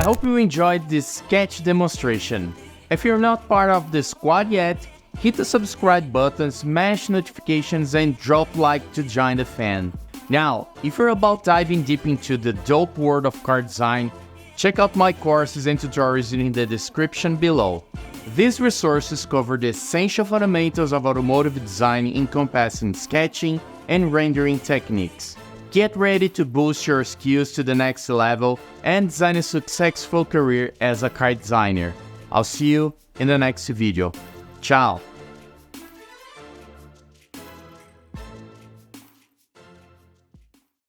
hope you enjoyed this sketch demonstration. If you're not part of the squad yet, hit the subscribe button, smash notifications and drop like to join the fan. Now, if you're about diving deep into the dope world of car design, check out my courses and tutorials in the description below. These resources cover the essential fundamentals of automotive design encompassing sketching and rendering techniques. Get ready to boost your skills to the next level and design a successful career as a car designer. I'll see you in the next video. Ciao!